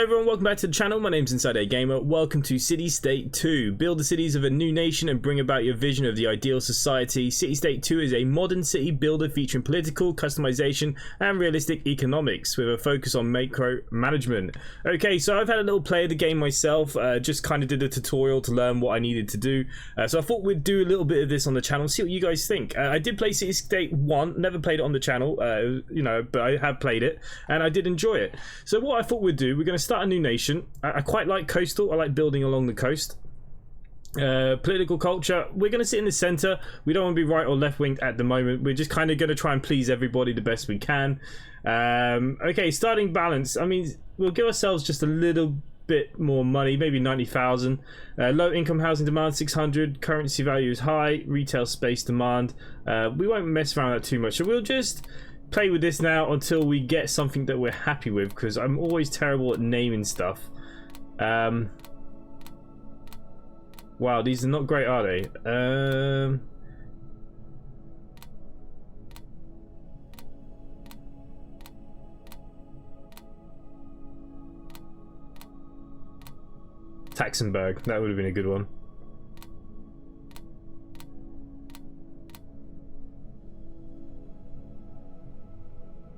everyone, welcome back to the channel. My name's InsideAgameR. Welcome to Citystate II. Build the cities of a new nation and bring about your vision of the ideal society. Citystate II is a modern city builder featuring political customization and realistic economics with a focus on macro management. Okay, so I've had a little play of the game myself. Just kind of did a tutorial to learn what I needed to do. So I thought we'd do a little bit of this on the channel, see what you guys think. I did play Citystate 1, never played it on the channel, but I have played it and I did enjoy it. So what I thought we'd do, we're going to start a new nation. I quite like coastal. I like building along the coast. Political culture, we're going to sit in the center. We don't want to be right or left winged at the moment. We're just kind of going to try and please everybody the best we can. Okay, starting balance. I mean, we'll give ourselves just a little bit more money, maybe 90,000. Low income housing demand 600. Currency value is high. Retail space demand. We won't mess around that too much. So we'll just play with this now until we get something that we're happy with, because I'm always terrible at naming stuff. Wow, these are not great, are they? Taxenberg, that would have been a good one.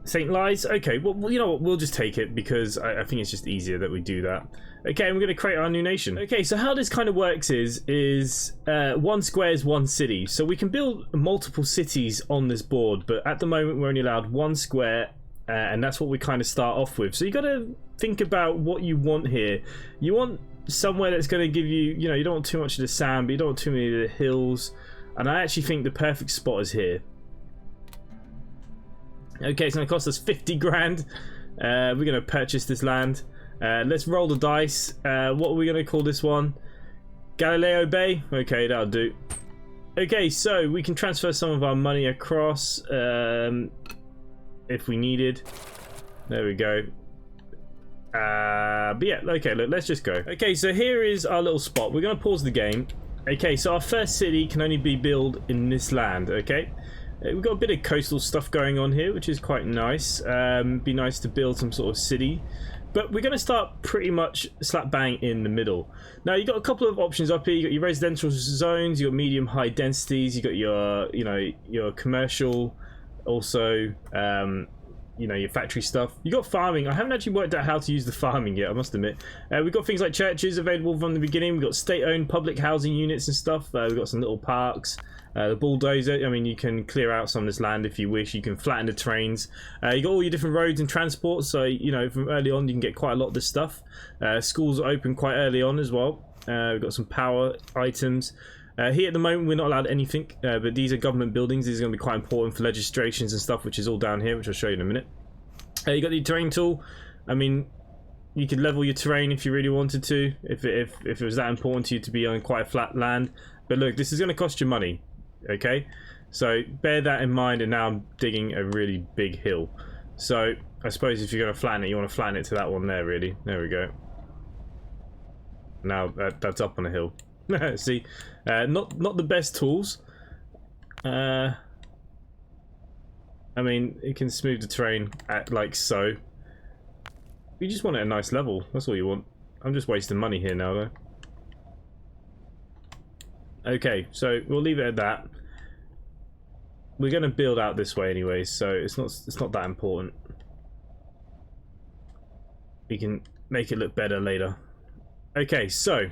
St. Lies? Okay, well, you know what, we'll just take it because I think it's just easier that we do that. Okay, and we're going to create our new nation. Okay, so how this kind of works is one square is one city. So we can build multiple cities on this board, but at the moment we're only allowed one square, and that's what we kind of start off with. So you got to think about what you want here. You want somewhere that's going to give you, you know, you don't want too much of the sand, but you don't want too many of the hills. And I actually think the perfect spot is here. Okay, it's going to cost us 50 grand. We're going to purchase this land. Let's roll the dice. What are we going to call this one? Galileo Bay? Okay, that'll do. Okay, so we can transfer some of our money across if we needed. There we go. But yeah, okay, look, let's just go. Okay, so here is our little spot. We're going to pause the game. Okay, so our first city can only be built in this land, okay? We've got a bit of coastal stuff going on here, which is quite nice. Be nice to build some sort of city. But we're going to start pretty much slap bang in the middle. Now, you've got a couple of options up here. You've got your residential zones, you've got medium high densities, you've got your, you know, your commercial, also, you know, your factory stuff. You've got farming. I haven't actually worked out how to use the farming yet, I must admit. We've got things like churches available from the beginning. We've got state-owned public housing units and stuff. We've got some little parks. The bulldozer, I mean, you can clear out some of this land if you wish. You can flatten the terrains. You got all your different roads and transport, so, you know, from early on you can get quite a lot of this stuff. Schools are open quite early on as well. We've got some power items. Here at the moment we're not allowed anything, but these are government buildings. These are going to be quite important for legislations and stuff, which is all down here, which I'll show you in a minute. You got the terrain tool. I mean, you could level your terrain if you really wanted to, if it was that important to you to be on quite a flat land. But look, this is going to cost you money. Okay, so bear that in mind. And now I'm digging a really big hill, so I suppose if you're going to flatten it, you want to flatten it to that one there, really. There we go. Now that's up on a hill. See, not the best tools. I mean, it can smooth the terrain at like so. You just want it at a nice level, that's all you want. I'm just wasting money here now though. Okay, so we'll leave it at that. We're going to build out this way anyway, so it's not that important. We can make it look better later. Okay, so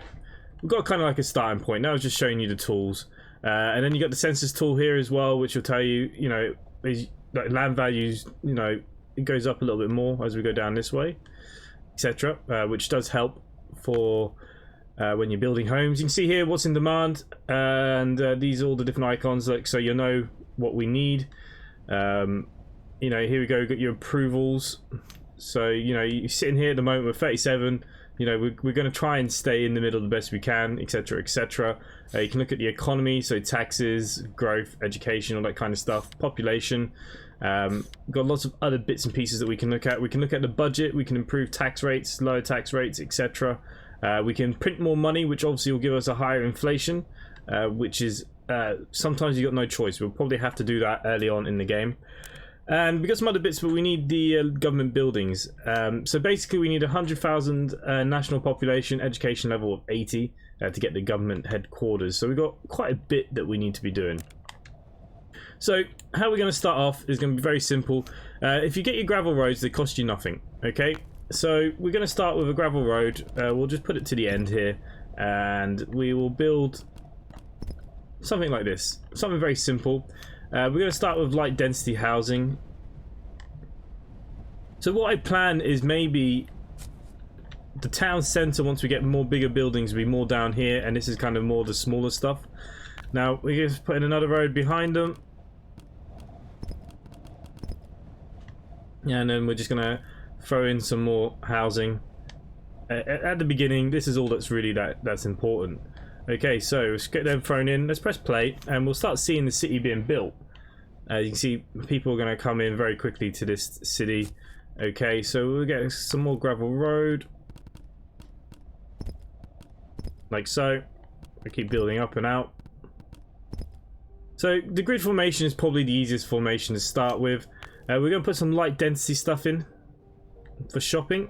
we've got kind of like a starting point. Now I was just showing you the tools, and then you got the census tool here as well, which will tell you, you know, like land values. You know, it goes up a little bit more as we go down this way, etc., which does help for. When you're building homes. You can see here what's in demand, and these are all the different icons, like, so you'll know what we need. You know, here we go, we've got your approvals. So, you know, you're sitting here at the moment with 37. You know, we're going to try and stay in the middle the best we can, etc., etc. You can look at the economy, so taxes, growth, education, all that kind of stuff, population. Got lots of other bits and pieces that we can look at. We can look at the budget, we can improve tax rates, lower tax rates, etc. We can print more money, which obviously will give us a higher inflation, which is sometimes you've got no choice. We'll probably have to do that early on in the game. And we got some other bits, but we need the government buildings. So basically we need 100,000 national population, education level of 80 to get the government headquarters. So we've got quite a bit that we need to be doing. So how we're going to start off is going to be very simple. If you get your gravel roads, they cost you nothing. Okay, so we're going to start with a gravel road. We'll just put it to the end here, and we will build something like this. Something very simple. We're going to start with light density housing. So what I plan is maybe the town centre, once we get more bigger buildings, will be more down here, and this is kind of more the smaller stuff. Now we're just putting another road behind them, and then we're just going to throw in some more housing at the beginning. This is all that's really that's important. Okay, so let's get them thrown in. Let's press play, and we'll start seeing the city being built. You can see people are going to come in very quickly to this city. Okay, so we'll get some more gravel road, like so. We keep building up and out. So the grid formation is probably the easiest formation to start with. We're going to put some light density stuff in for shopping,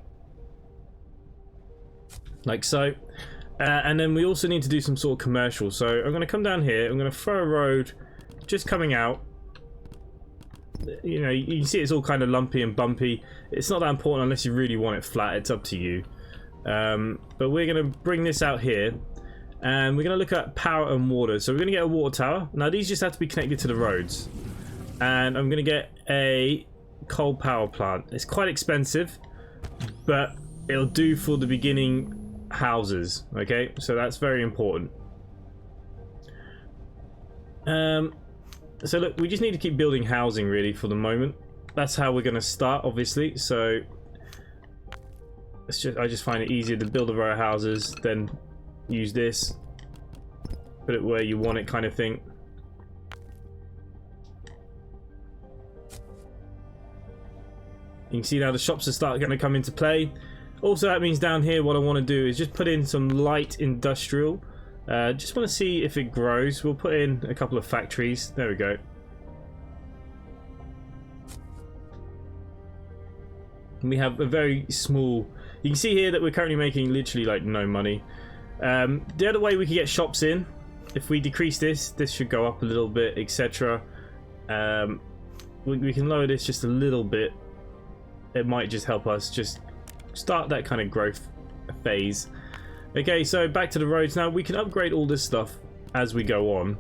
like so. And then we also need to do some sort of commercial. So I'm going to come down here. I'm going to throw a road just coming out. You know, you can see it's all kind of lumpy and bumpy. It's not that important unless you really want it flat. It's up to you. But we're going to bring this out here, and we're going to look at power and water. So we're going to get a water tower. Now these just have to be connected to the roads. And I'm going to get a coal power plant. It's quite expensive, but it'll do for the beginning houses. Okay, so that's very important. So look, we just need to keep building housing really for the moment. That's how we're going to start, obviously. So I just find it easier to build a row of houses than use this, put it where you want it, kind of thing. You can see now the shops are going to come into play. Also, that means down here what I want to do is just put in some light industrial. Just want to see if it grows. We'll put in a couple of factories. There we go. And we have a very small... You can see here that we're currently making literally like no money. The other way we could get shops in, if we decrease this, this should go up a little bit, etc. We can lower this just a little bit. It might just help us just start that kind of growth phase. Okay, so back to the roads now. We can upgrade all this stuff as we go on.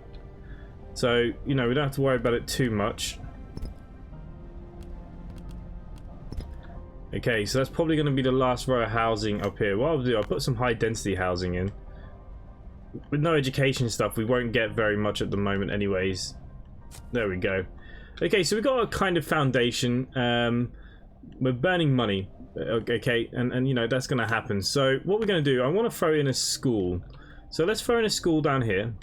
So, you know, we don't have to worry about it too much. Okay, so that's probably going to be the last row of housing up here. What I'll do, I'll put some high density housing in. With no education stuff, we won't get very much at the moment anyways. There we go. Okay, so we've got a kind of foundation. We're burning money. Okay, and you know, that's going to happen. So what we're going to do, I want to throw in a school. So let's throw in a school down here.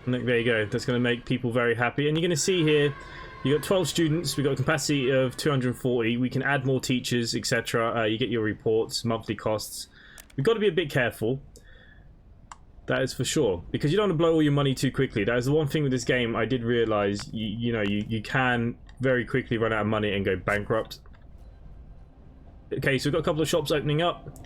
And look, there you go. That's going to make people very happy. And you're going to see here, you got 12 students. We've got a capacity of 240. We can add more teachers, etc. You get your reports, monthly costs. We've got to be a bit careful. That is for sure, because you don't want to blow all your money too quickly. That is the one thing with this game I did realize. You can very quickly run out of money and go bankrupt. Okay, so we've got a couple of shops opening up.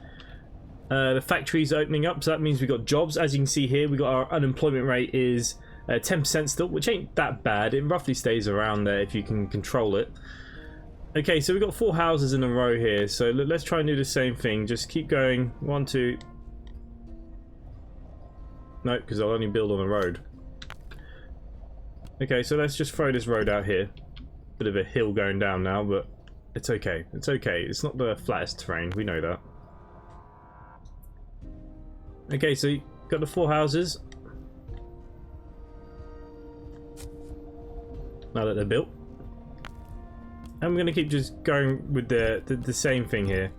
The factory's opening up, so that means we've got jobs. As you can see here, we got our unemployment rate is 10% still, which ain't that bad. It roughly stays around there if you can control it. Okay, so we've got 4 houses in a row here, so let's try and do the same thing. Just keep going. 1, 2. No, because I'll only build on a road. Okay, so let's just throw this road out here. Bit of a hill going down now, but it's okay. It's okay. It's not the flattest terrain. We know that. Okay, so you got the 4 houses. Now that they're built. And we're going to keep just going with the same thing here.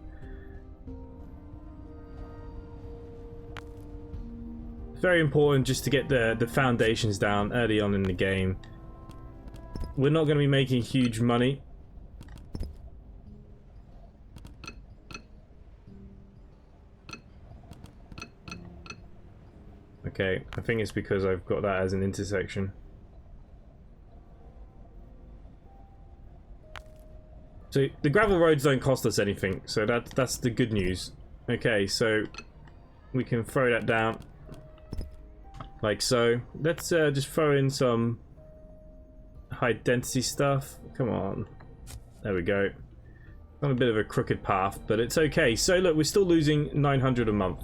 It's very important just to get the foundations down early on in the game. We're not going to be making huge money. Okay, I think it's because I've got that as an intersection. So the gravel roads don't cost us anything, so that's the good news. Okay, so we can throw that down like so. Let's just throw in some high density stuff. Come on, there we go. On a bit of a crooked path, but it's okay. So look, we're still losing 900 a month.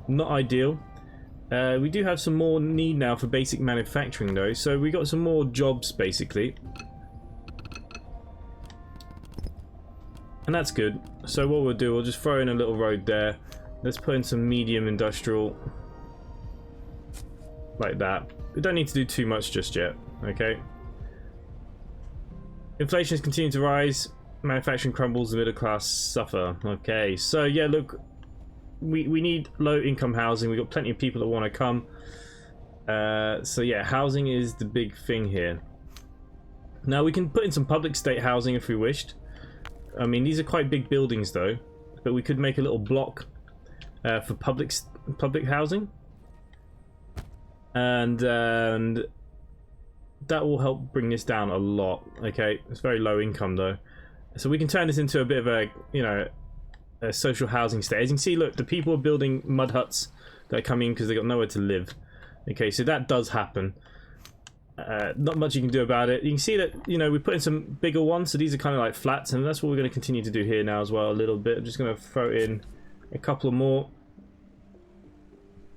Not ideal. We do have some more need now for basic manufacturing though, so we got some more jobs basically. And that's good. So what we'll do, we'll just throw in a little road there. Let's put in some medium industrial. Like that. We don't need to do too much just yet, okay? Inflation is continuing to rise. Manufacturing crumbles, the middle class suffer. Okay, so yeah, look, we need low income housing. We've got plenty of people that want to come. So yeah, housing is the big thing here. Now we can put in some public state housing if we wished. I mean, these are quite big buildings though, but we could make a little block for public housing, and that will help bring this down a lot. Okay, it's very low income though, so we can turn this into a bit of a, you know, a social housing state. As you can see, look, the people are building mud huts that are coming because they got nowhere to live. Okay, so that does happen. Not much you can do about it. You can see that, you know, we put in some bigger ones, so these are kind of like flats, and that's what we're going to continue to do here now as well a little bit. I'm just going to throw in a couple more.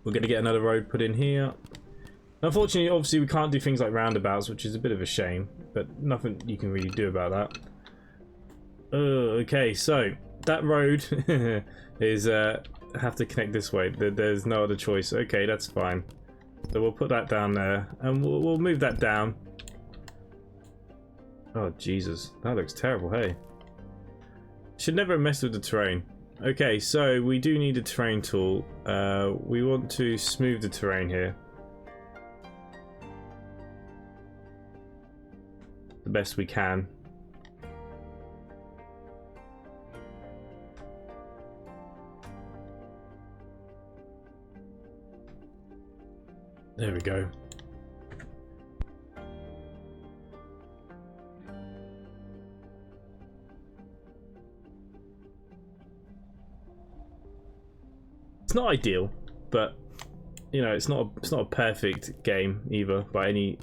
We're going to get another road put in here. Unfortunately, obviously, we can't do things like roundabouts, which is a bit of a shame, but nothing you can really do about that. Okay, so that road is have to connect this way. There's no other choice. Okay, that's fine. So we'll put that down there, and we'll move that down. Oh Jesus, that looks terrible. Hey, should never mess with the terrain. Okay, so we do need a terrain tool. We want to smooth the terrain here the best we can. There we go. It's not ideal, but you know, it's not a perfect game either by any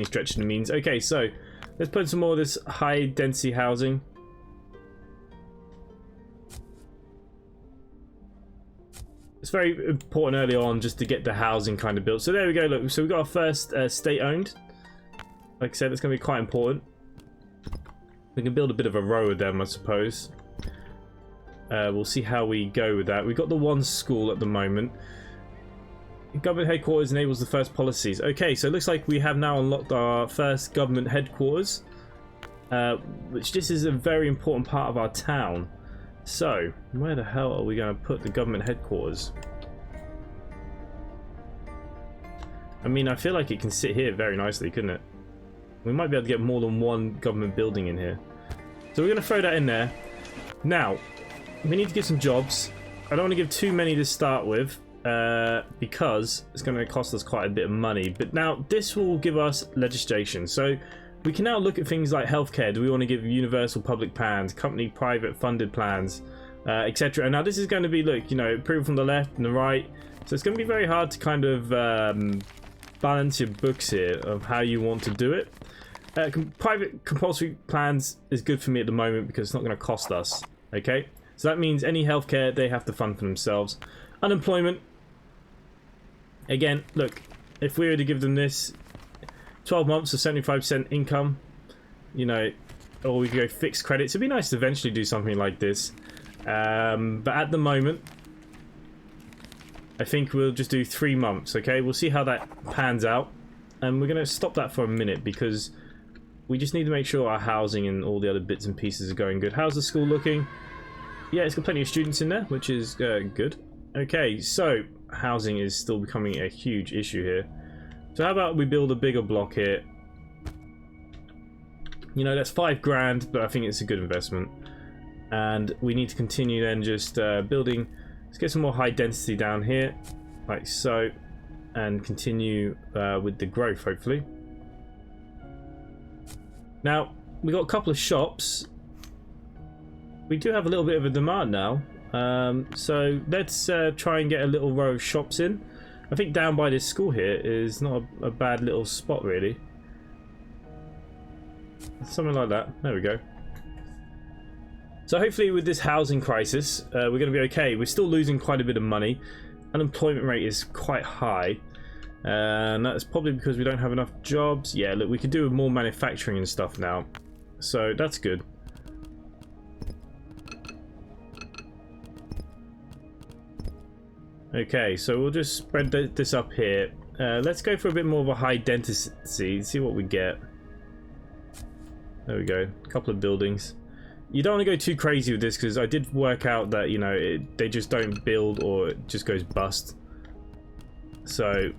stretch of the means. Okay, so let's put some more of this high density housing. It's very important early on just to get the housing kind of built. So there we go, look, so we've got our first state-owned. Like I said, it's going to be quite important. We can build a bit of a row of them, I suppose. We'll see how we go with that. We've got the one school at the moment. Government headquarters enables the first policies. Okay, so it looks like we have now unlocked our first government headquarters. Which this is a very important part of our town. So, where the hell are we going to put the government headquarters? I mean, I feel like it can sit here very nicely, couldn't it? We might be able to get more than one government building in here. So we're going to throw that in there. Now, we need to give some jobs. I don't want to give too many to start with, because it's going to cost us quite a bit of money. But now, this will give us legislation. So, we can now look at things like healthcare. Do we want to give universal public plans, company private funded plans, etc. And now this is going to be, look, you know, approval from the left and the right. So it's going to be very hard to kind of balance your books here of how you want to do it. Private compulsory plans is good for me at the moment because it's not going to cost us. Okay, so that means any healthcare they have to fund for themselves. Unemployment. Again, look, if we were to give them this, 12 months of 75% income, you know, or we could go fixed credits. It'd be nice to eventually do something like this. But at the moment, I think we'll just do 3 months, okay? We'll see how that pans out. And we're going to stop that for a minute because we just need to make sure our housing and all the other bits and pieces are going good. How's the school looking? Yeah, it's got plenty of students in there, which is good. Okay, so housing is still becoming a huge issue here. So how about we build a bigger block here? You know, that's $5 grand, but I think it's a good investment. And we need to continue then just building. Let's get some more high density down here, like so, and continue with the growth, hopefully. Now, we got a couple of shops. we do have a little bit of a demand now. So let's try and get a little row of shops in. I think down by this school here is not a bad little spot, really. Something like that. There we go. So hopefully with this housing crisis, we're going to be okay. We're still losing quite a bit of money. Unemployment rate is quite high. And that's probably because we don't have enough jobs. Yeah, look, we could do more manufacturing and stuff now. So that's good. Okay, so we'll just spread this up here. Let's go for a bit more of a high density, see what we get. There we go, a couple of buildings. You don't want to go too crazy with this because I did work out that, you know, they just don't build or it just goes bust. So,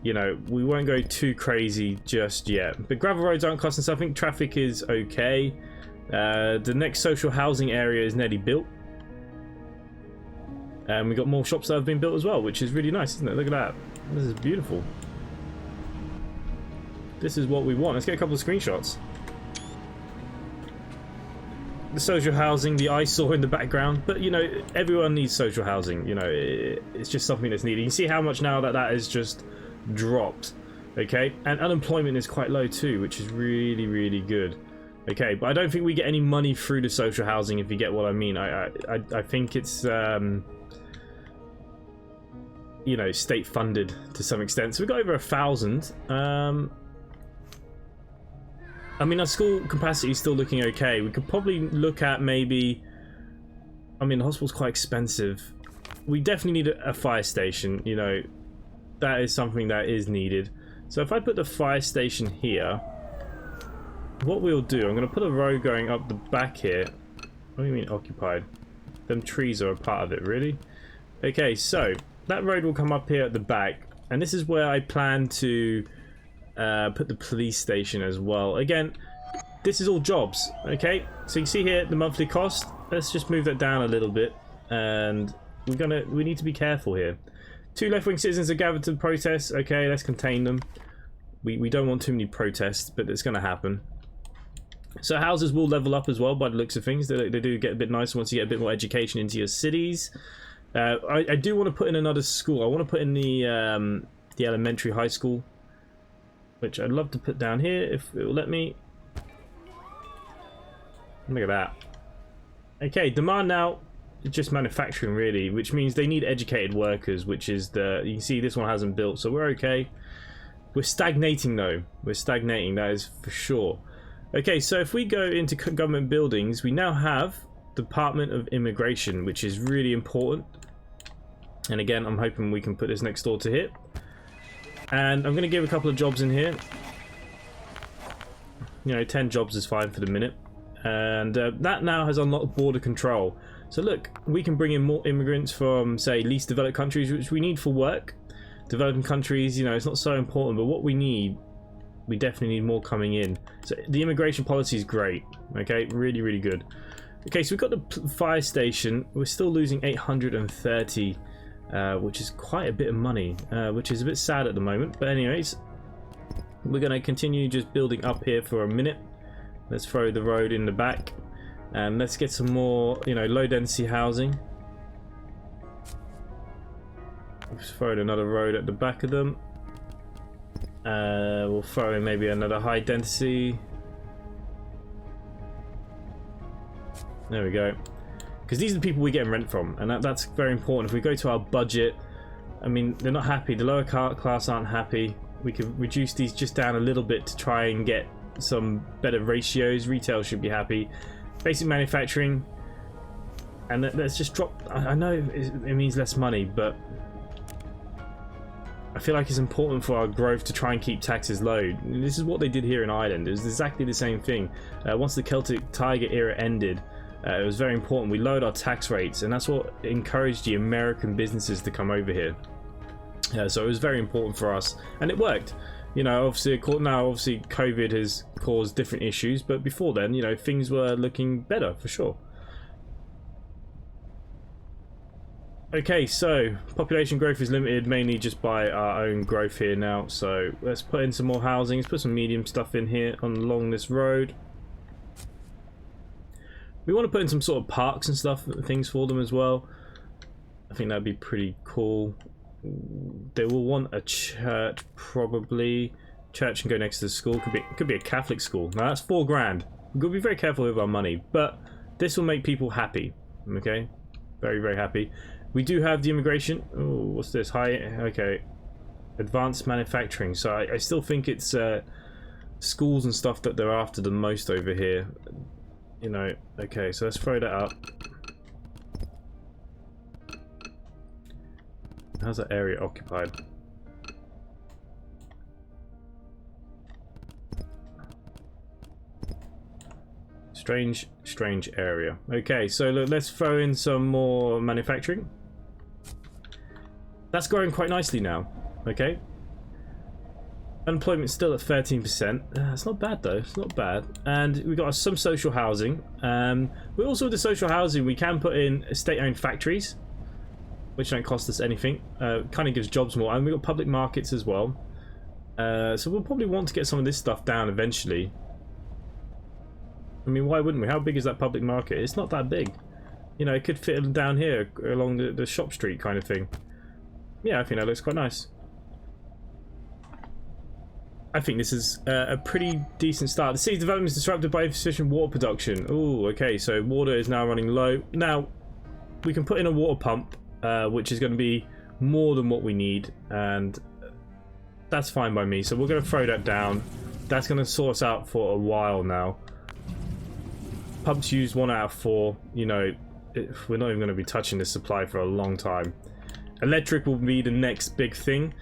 you know, we won't go too crazy just yet. But gravel roads aren't costing us. I think traffic is okay. The next social housing area is nearly built. And we got more shops that have been built as well, which is really nice, isn't it? Look at that. This is beautiful. This is what we want. Let's get a couple of screenshots. The social housing, the eyesore in the background, but you know, everyone needs social housing. You know, it's just something that's needed. You see how much now that has just dropped, okay? And unemployment is quite low too, which is really, really good. Okay, but I don't think we get any money through the social housing, if you get what I mean. I think it's you know, state funded to some extent. So we got over 1,000. I mean, our school capacity is still looking okay. We could probably look at maybe... I mean, the hospital's quite expensive. We definitely need a fire station, you know. That is something that is needed. So if I put the fire station here, what we'll do, I'm going to put a road going up the back here. What do you mean occupied? Them trees are a part of it, really? Okay, so that road will come up here at the back. And this is where I plan to... put the police station as well. Again, this is all jobs, okay? So you see here the monthly cost. Let's just move that down a little bit, and we need to be careful here. 2 left-wing citizens are gathered to protest. Okay, let's contain them. We don't want too many protests, but it's going to happen. So houses will level up as well by the looks of things. They do get a bit nicer once you get a bit more education into your cities. I do want to put in another school. I want to put in the elementary high school, which I'd love to put down here if it will let me. Look at that. Okay, demand now is just manufacturing really, which means they need educated workers, which is you can see this one hasn't built, so we're okay. We're stagnating though. We're stagnating, that is for sure. Okay, so if we go into government buildings, we now have Department of Immigration, which is really important. And again, I'm hoping we can put this next door to here. And I'm going to give a couple of jobs in here. You know, 10 jobs is fine for the minute. And that now has unlocked border control. So look, we can bring in more immigrants from, say, least developed countries, which we need for work. Developing countries, you know, it's not so important, but what we need, we definitely need more coming in. So the immigration policy is great. Okay, really, really good. Okay, so we've got the fire station. We're still losing 830. Which is quite a bit of money, which is a bit sad at the moment. But anyways, we're going to continue just building up here for a minute. Let's throw the road in the back. And let's get some more, you know, low density housing. Let's throw in another road at the back of them. We'll throw in maybe another high density. There we go. Because these are the people we get rent from, and that's very important. If we go to our budget, I mean, they're not happy. The lower class aren't happy. We could reduce these just down a little bit to try and get some better ratios. Retail should be happy. Basic manufacturing, and let's just drop. I know it means less money, but I feel like it's important for our growth to try and keep taxes low. This is what they did here in Ireland. It was exactly the same thing. Once the Celtic Tiger era ended, it was very important. We lowered our tax rates, and that's what encouraged the American businesses to come over here. So it was very important for us, and it worked. You know, obviously COVID has caused different issues, but before then, you know, things were looking better for sure. Okay, so population growth is limited mainly just by our own growth here now. So let's put in some more housing. Let's put some medium stuff in here along this road. We want to put in some sort of parks and stuff, things for them as well. I think that'd be pretty cool. They will want a church, probably. Church can go next to the school. Could be a Catholic school. Now that's $4,000. We've got to be very careful with our money, but this will make people happy. Okay, very, very happy. We do have the immigration. Oh, what's this? High. Okay, advanced manufacturing. So I still think it's schools and stuff that they're after the most over here. You know. Okay, so let's throw that up. How's that area occupied? Strange area. Okay, so look, let's throw in some more manufacturing. That's growing quite nicely now. Okay. Unemployment's still at 13%. It's not bad though. It's not bad. And we've got some social housing. We also with the social housing we can put in state-owned factories, which don't cost us anything. Kind of gives jobs more, and we've got public markets as well. So we'll probably want to get some of this stuff down eventually. I mean, why wouldn't we? How big is that public market? It's not that big. You know, it could fit down here along the shop street kind of thing. Yeah, I think that looks quite nice. I think this is a pretty decent start. The city's development is disrupted by insufficient water production. Oh, okay, so water is now running low. Now, we can put in a water pump, which is going to be more than what we need, and that's fine by me. So we're going to throw that down. That's going to sort us out for a while now. Pumps used 1 out of 4. You know, we're not even going to be touching this supply for a long time. Electric will be the next big thing.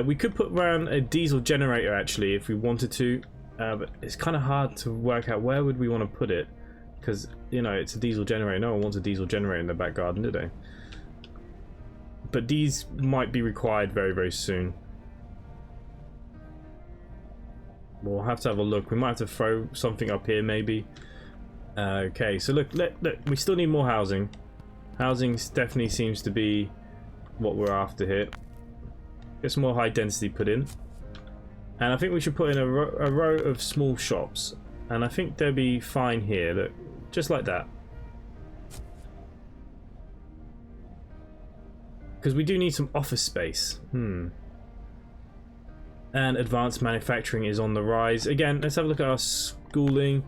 We could put around a diesel generator actually if we wanted to, but it's kind of hard to work out where would we want to put it, because you know it's a diesel generator. No one wants a diesel generator in their back garden, do they? But these might be required very, very soon. We'll have to have a look. We might have to throw something up here maybe. Okay, so look, we still need more housing. Housing definitely seems to be what we're after here. Get some more high density put in. And I think we should put in a row of small shops. And I think they'll be fine here, look, just like that. Because we do need some office space. And advanced manufacturing is on the rise. Again, let's have a look at our schooling.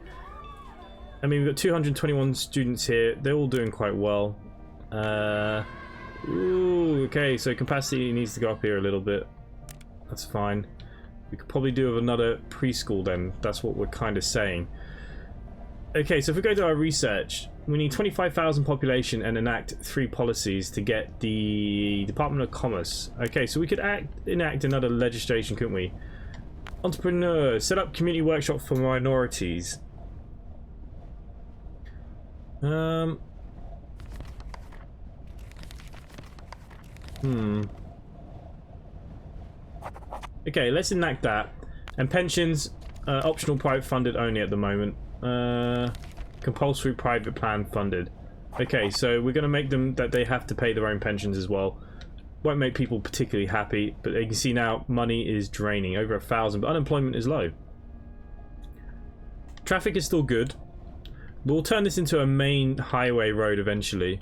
I mean, we've got 221 students here. They're all doing quite well. Ooh, okay, so capacity needs to go up here a little bit. That's fine. We could probably do with another preschool then. That's what we're kind of saying. Okay, so if we go to our research, we need 25,000 population and enact 3 policies to get the Department of Commerce. Okay, so we could enact another legislation, couldn't we? Entrepreneur, set up community workshop for minorities. Okay, let's enact that. And pensions, optional private funded only at the moment. Compulsory private plan funded. Okay, so we're going to make them that they have to pay their own pensions as well. Won't make people particularly happy, but you can see now money is draining. Over 1,000, but unemployment is low. Traffic is still good. We'll turn this into a main highway road eventually.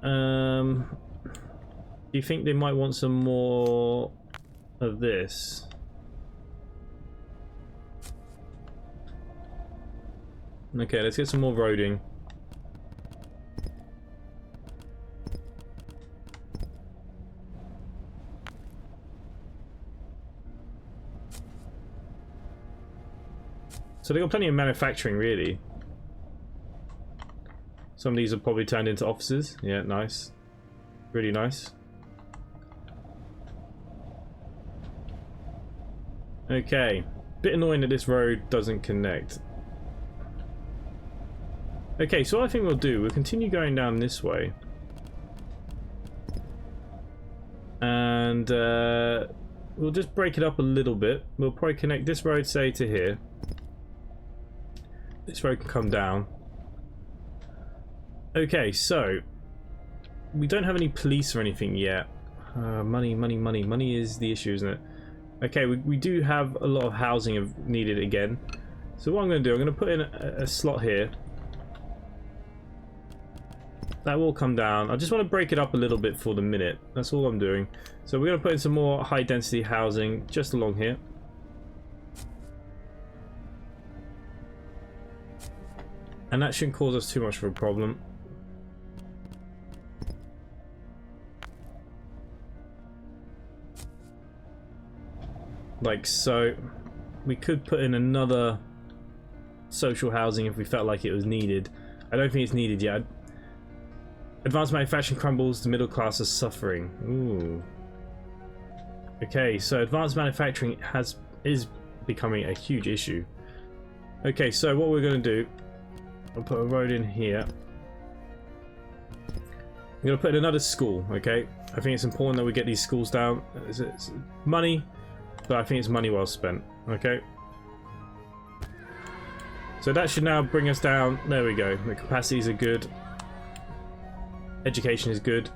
Do you think they might want some more of this? Okay, let's get some more roading. So they've got plenty of manufacturing, really. Some of these are probably turned into offices. Yeah, nice. Really nice. Okay. Bit annoying that this road doesn't connect. Okay, so what I think we'll do, we'll continue going down this way. And we'll just break it up a little bit. We'll probably connect this road, say, to here. This road can come down. Okay, so we don't have any police or anything yet. Money is the issue, isn't it? Okay, we do have a lot of housing needed again. So what I'm going to do, I'm going to put in a slot here. That will come down. I just want to break it up a little bit for the minute. That's all I'm doing. So we're going to put in some more high density housing just along here. And that shouldn't cause us too much of a problem. Like so. We could put in another social housing if we felt like it was needed. I don't think it's needed yet. Advanced manufacturing crumbles, the middle class is suffering. Ooh. Okay, so advanced manufacturing is becoming a huge issue. Okay, so what we're going to do, I'll put a road in here. I'm going to put in another school, okay? I think it's important that we get these schools down. It's money, but I think it's money well spent, okay? So that should now bring us down. There we go. The capacities are good. Education is good.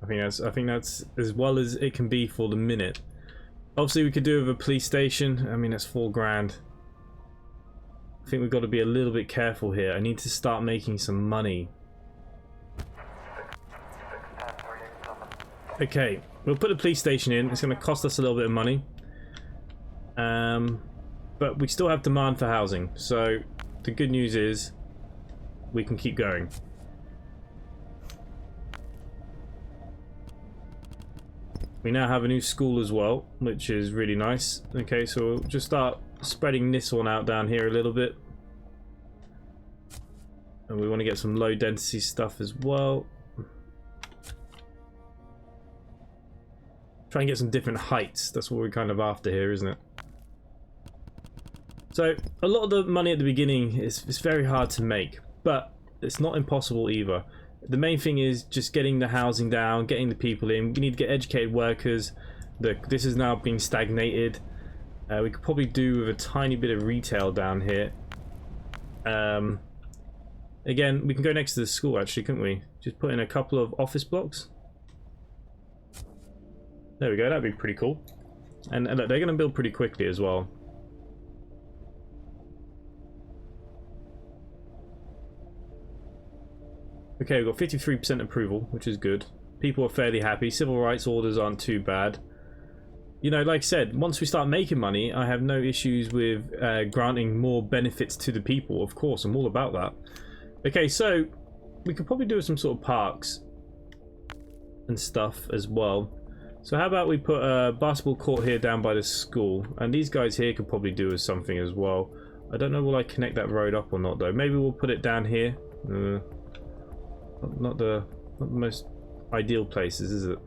I think that's as well as it can be for the minute. Obviously we could do with a police station. I mean, that's $4 grand. I think we've got to be a little bit careful here. I need to start making some money. Okay, we'll put a police station in. It's going to cost us a little bit of money. But we still have demand for housing, so the good news is we can keep going. We now have a new school as well, which is really nice. Okay, so we'll just start spreading this one out down here a little bit. And we want to get some low density stuff as well. Try and get some different heights. That's what we're kind of after here, isn't it? So a lot of the money at the beginning is very hard to make, but it's not impossible either. The main thing is just getting the housing down, getting the people in. We need to get educated workers. This is now being stagnated. We could probably do with a tiny bit of retail down here. Again, we can go next to the school actually, couldn't we? Just put in a couple of office blocks. There we go, that'd be pretty cool. And look, they're going to build pretty quickly as well. Okay, we've got 53% approval, which is good. People are fairly happy. Civil rights orders aren't too bad. You know, like I said, once we start making money, I have no issues with granting more benefits to the people. Of course, I'm all about that. Okay, so we could probably do some sort of parks and stuff as well. So how about we put a basketball court here down by the school, and these guys here could probably do with something as well. I don't know will I connect that road up or not though. Maybe we'll put it down here. Not the most ideal places, is it?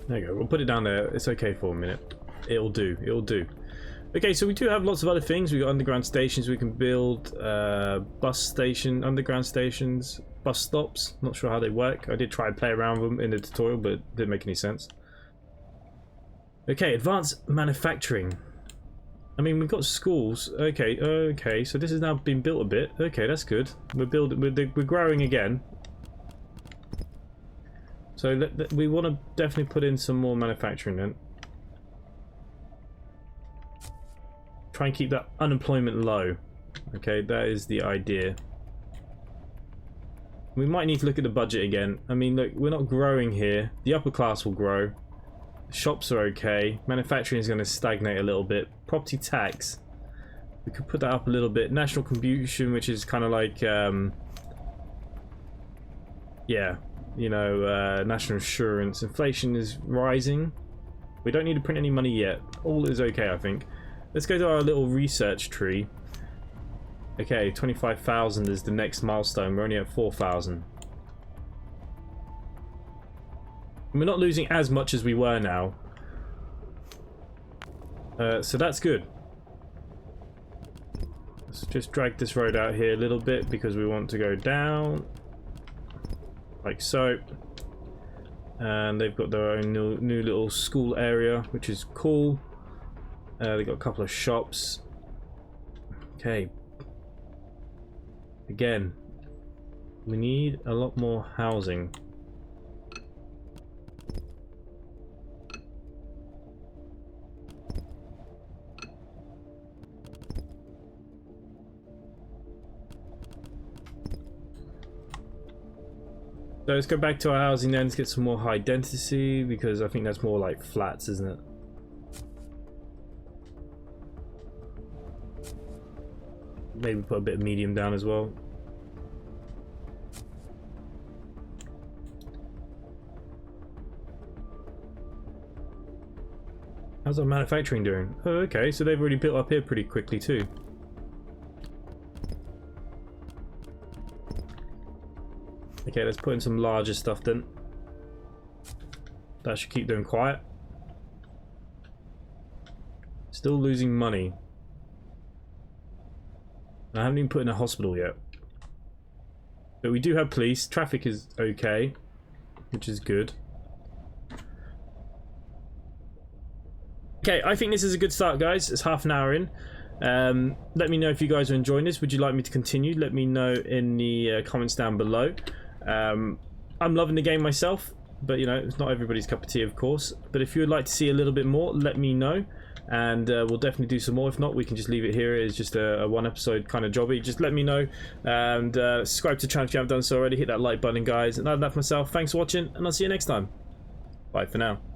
There you go. We'll put it down there. It's okay for a minute. It'll do. It'll do. Okay, so we do have lots of other things. We've got underground stations. We can build underground stations, bus stops. Not sure how they work. I did try and play around with them in the tutorial, but it didn't make any sense. Okay, advanced manufacturing. I mean, we've got schools. Okay, okay. So this has now been built a bit. Okay, that's good. We're growing again. So we want to definitely put in some more manufacturing then. Try and keep that unemployment low. Okay, that is the idea. We might need to look at the budget again. I mean, look, we're not growing here. The upper class will grow. Shops are okay. Manufacturing is going to stagnate a little bit. Property tax, we could put that up a little bit. National contribution, which is kind of like, yeah, you know, national insurance. Inflation is rising. We don't need to print any money yet. All is okay, I think. Let's go to our little research tree. Okay, 25,000 is the next milestone. We're only at 4,000. We're not losing as much as we were now. So that's good. Let's just drag this road out here a little bit because we want to go down. Like so. And they've got their own new little school area, which is cool. They've got a couple of shops. Okay. Again, we need a lot more housing. So let's go back to our housing then. Let's get some more high density because I think that's more like flats, isn't it? Maybe put a bit of medium down as well. How's our manufacturing doing? Oh, okay, so they've already built up here pretty quickly too. Okay, let's put in some larger stuff then. That should keep them quiet. Still losing money. I haven't even put in a hospital yet. But we do have police. Traffic is okay, which is good. Okay, I think this is a good start, guys. It's half an hour in. Let me know if you guys are enjoying this. Would you like me to continue? Let me know in the comments down below. I'm loving the game myself, but you know, it's not everybody's cup of tea, of course. But if you would like to see a little bit more, let me know, and we'll definitely do some more. If not, we can just leave it here. It's just a one episode kind of jobby. Just let me know, and subscribe to the channel if you haven't done so already. Hit that like button, guys. And other than that, for myself, thanks for watching, and I'll see you next time. Bye for now.